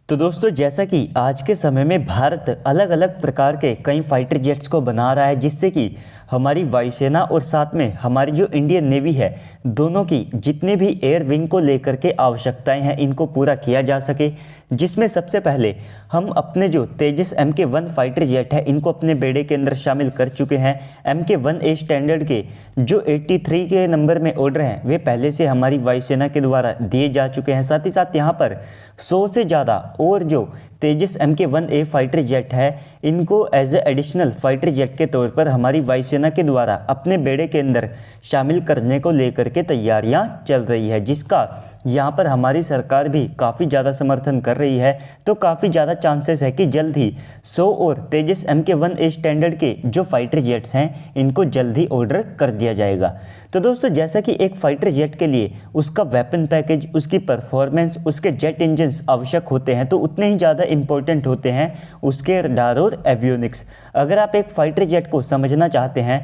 तो दोस्तों, जैसा कि आज के समय में भारत अलग अलग प्रकार के कई फाइटर जेट्स को बना रहा है, जिससे कि हमारी वायुसेना और साथ में हमारी जो इंडियन नेवी है, दोनों की जितने भी एयर विंग को लेकर के आवश्यकताएं हैं, इनको पूरा किया जा सके। जिसमें सबसे पहले हम अपने जो तेजस MK-1 फाइटर जेट है, इनको अपने बेड़े के अंदर शामिल कर चुके हैं। MK-1A स्टैंडर्ड के जो 83 के नंबर में ऑर्डर हैं, वे पहले से हमारी वायुसेना के द्वारा दिए जा चुके हैं। साथ ही साथ यहाँ पर 100 से ज़्यादा और जो तेजस MK-1A फाइटर जेट है, इनको as a additional fighter jet के तौर पर हमारी वायुसेना के द्वारा अपने बेड़े के अंदर शामिल करने को लेकर के तैयारियां चल रही है, जिसका यहाँ पर हमारी सरकार भी काफ़ी ज़्यादा समर्थन कर रही है। तो काफ़ी ज़्यादा चांसेस है कि जल्द ही 100 और तेजस MK-1A स्टैंडर्ड के जो फाइटर जेट्स हैं, इनको जल्द ही ऑर्डर कर दिया जाएगा। तो दोस्तों, जैसा कि एक फाइटर जेट के लिए उसका वेपन पैकेज, उसकी परफॉर्मेंस, उसके जेट इंजन्स आवश्यक होते हैं, तो उतने ही ज़्यादा इंपॉर्टेंट होते हैं उसके रडार और एवियोनिक्स। अगर आप एक फाइटर जेट को समझना चाहते हैं,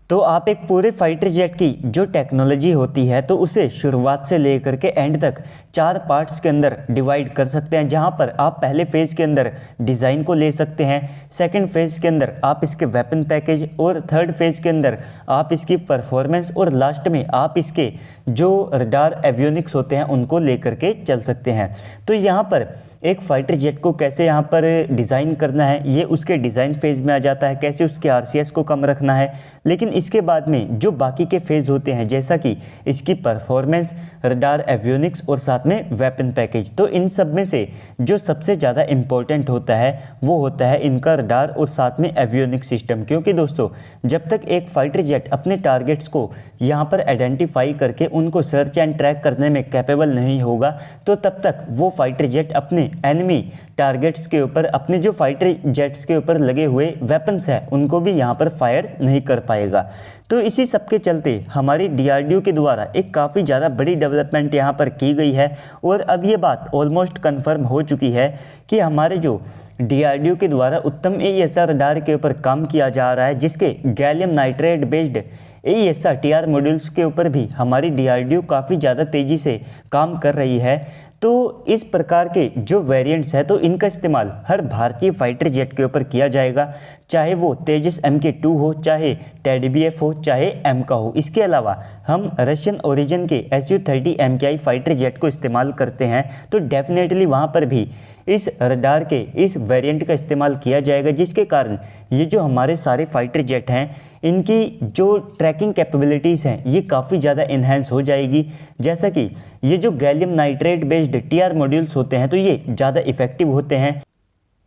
तो आप एक पूरे फाइटर जेट की जो टेक्नोलॉजी होती है, तो उसे शुरुआत से लेकर के एंड तक 4 पार्ट्स के अंदर डिवाइड कर सकते हैं। जहां पर आप पहले फेज़ के अंदर डिज़ाइन को ले सकते हैं, सेकंड फेज़ के अंदर आप इसके वेपन पैकेज, और थर्ड फेज़ के अंदर आप इसकी परफॉर्मेंस, और लास्ट में आप इसके जो रडार एवियोनिक्स होते हैं उनको लेकर के चल सकते हैं। तो यहाँ पर एक फाइटर जेट को कैसे यहाँ पर डिज़ाइन करना है, ये उसके डिज़ाइन फेज़ में आ जाता है, कैसे उसके RCS को कम रखना है। लेकिन इसके बाद में जो बाकी के फेज़ होते हैं, जैसा कि इसकी परफॉर्मेंस, रडार एवियोनिक्स और साथ में वेपन पैकेज, तो इन सब में से जो सबसे ज़्यादा इम्पोर्टेंट होता है वो होता है इनका रडार और साथ में एवियोनिक्स सिस्टम। क्योंकि दोस्तों, जब तक एक फाइटर जेट अपने टारगेट्स को यहाँ पर आइडेंटिफाई करके उनको सर्च एंड ट्रैक करने में कैपेबल नहीं होगा, तो तब तक वो फाइटर जेट अपने एनिमी टारगेट्स के ऊपर, अपने जो फाइटर जेट्स के ऊपर लगे हुए वेपन्स हैं, उनको भी यहाँ पर फायर नहीं कर पाएगा। तो इसी सब के चलते हमारी DRDO के द्वारा एक काफ़ी ज़्यादा बड़ी डेवलपमेंट यहाँ पर की गई है, और अब ये बात ऑलमोस्ट कन्फर्म हो चुकी है कि हमारे जो DRDO के द्वारा उत्तम AESR रडार के ऊपर काम किया जा रहा है, जिसके gallium nitrate based AESR TR modules के ऊपर भी हमारी DRDO काफ़ी ज़्यादा तेज़ी से काम कर रही है। तो इस प्रकार के जो वेरिएंट्स हैं, तो इनका इस्तेमाल हर भारतीय फाइटर जेट के ऊपर किया जाएगा, चाहे वो तेजस MK-2 हो, चाहे TEDBF हो, चाहे एमका हो। इसके अलावा हम रशियन ओरिजिन के Su-30 MKI फाइटर जेट को इस्तेमाल करते हैं, तो डेफिनेटली वहाँ पर भी इस रडार के इस वेरिएंट का इस्तेमाल किया जाएगा, जिसके कारण ये जो हमारे सारे फाइटर जेट हैं, इनकी जो ट्रैकिंग कैपेबिलिटीज़ हैं, ये काफ़ी ज़्यादा इन्हेंस हो जाएगी। जैसा कि ये जो gallium nitrate based TR modules होते हैं, तो ये ज़्यादा इफ़ेक्टिव होते हैं,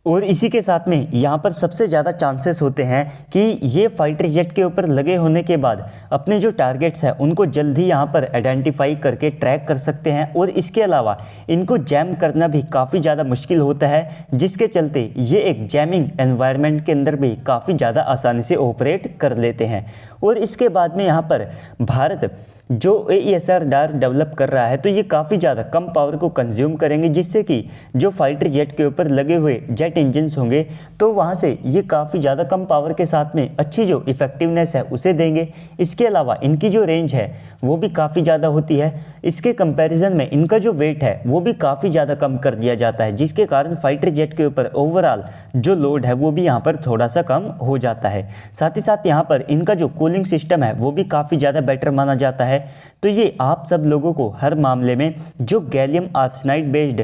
और इसी के साथ में यहाँ पर सबसे ज़्यादा चांसेस होते हैं कि ये फाइटर जेट के ऊपर लगे होने के बाद अपने जो टारगेट्स हैं उनको जल्दी यहाँ पर आइडेंटिफाई करके ट्रैक कर सकते हैं। और इसके अलावा इनको जैम करना भी काफ़ी ज़्यादा मुश्किल होता है, जिसके चलते ये एक जैमिंग एनवायरनमेंट के अंदर भी काफ़ी ज़्यादा आसानी से ऑपरेट कर लेते हैं। और इसके बाद में यहाँ पर भारत जो AESR रडार डेवलप कर रहा है, तो ये काफ़ी ज़्यादा कम पावर को कंज्यूम करेंगे, जिससे कि जो फाइटर जेट के ऊपर लगे हुए जेट इंजन्स होंगे, तो वहाँ से ये काफ़ी ज़्यादा कम पावर के साथ में अच्छी जो इफ़ेक्टिवनेस है उसे देंगे। इसके अलावा इनकी जो रेंज है वो भी काफ़ी ज़्यादा होती है। इसके कंपैरिजन में इनका जो वेट है वो भी काफ़ी ज़्यादा कम कर दिया जाता है, जिसके कारण फाइटर जेट के ऊपर ओवरऑल जो लोड है वो भी यहाँ पर थोड़ा सा कम हो जाता है। साथ ही साथ यहाँ पर इनका जो कूलिंग सिस्टम है वो भी काफ़ी ज़्यादा बेटर माना जाता है। तो ये आप सब लोगों को हर मामले में जो गैलियम आर्सेनाइड बेस्ड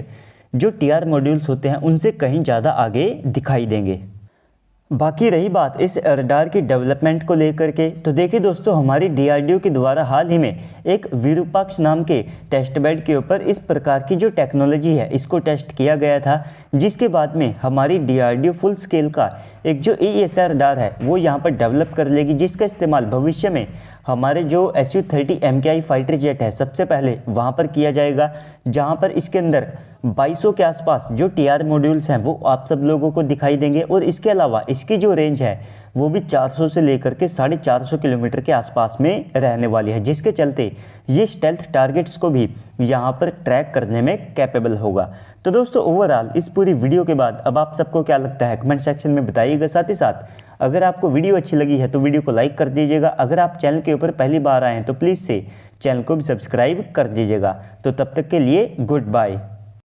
जो TR मॉड्यूल्स होते हैं, उनसे कहीं ज़्यादा आगे दिखाई देंगे। बाकी रही बात इस रडार की डेवलपमेंट को लेकर के, तो देखिए दोस्तों, हमारी DRDO के द्वारा हाल ही में एक विरूपाक्ष नाम के टेस्ट बेड के ऊपर इस प्रकार की जो टेक्नोलॉजी है इसको टेस्ट किया गया था, जिसके बाद में हमारी DRDO फुल स्केल का एक जो AESR रडार है वो यहाँ पर डेवलप कर लेगी, जिसका इस्तेमाल भविष्य में हमारे जो Su-30 MKI फाइटर जेट है सबसे पहले वहाँ पर किया जाएगा, जहाँ पर इसके अंदर 2200 के आसपास जो TR मॉड्यूल्स हैं वो आप सब लोगों को दिखाई देंगे। और इसके अलावा इसकी जो रेंज है वो भी 400 से लेकर के 450 किलोमीटर के आसपास में रहने वाली है, जिसके चलते ये स्टेल्थ टारगेट्स को भी यहाँ पर ट्रैक करने में कैपेबल होगा। तो दोस्तों, ओवरऑल इस पूरी वीडियो के बाद अब आप सबको क्या लगता है कमेंट सेक्शन में बताइएगा। साथ ही साथ अगर आपको वीडियो अच्छी लगी है तो वीडियो को लाइक कर दीजिएगा। अगर आप चैनल के ऊपर पहली बार आए हैं तो प्लीज़ से चैनल को भी सब्सक्राइब कर दीजिएगा। तो तब तक के लिए गुड बाय।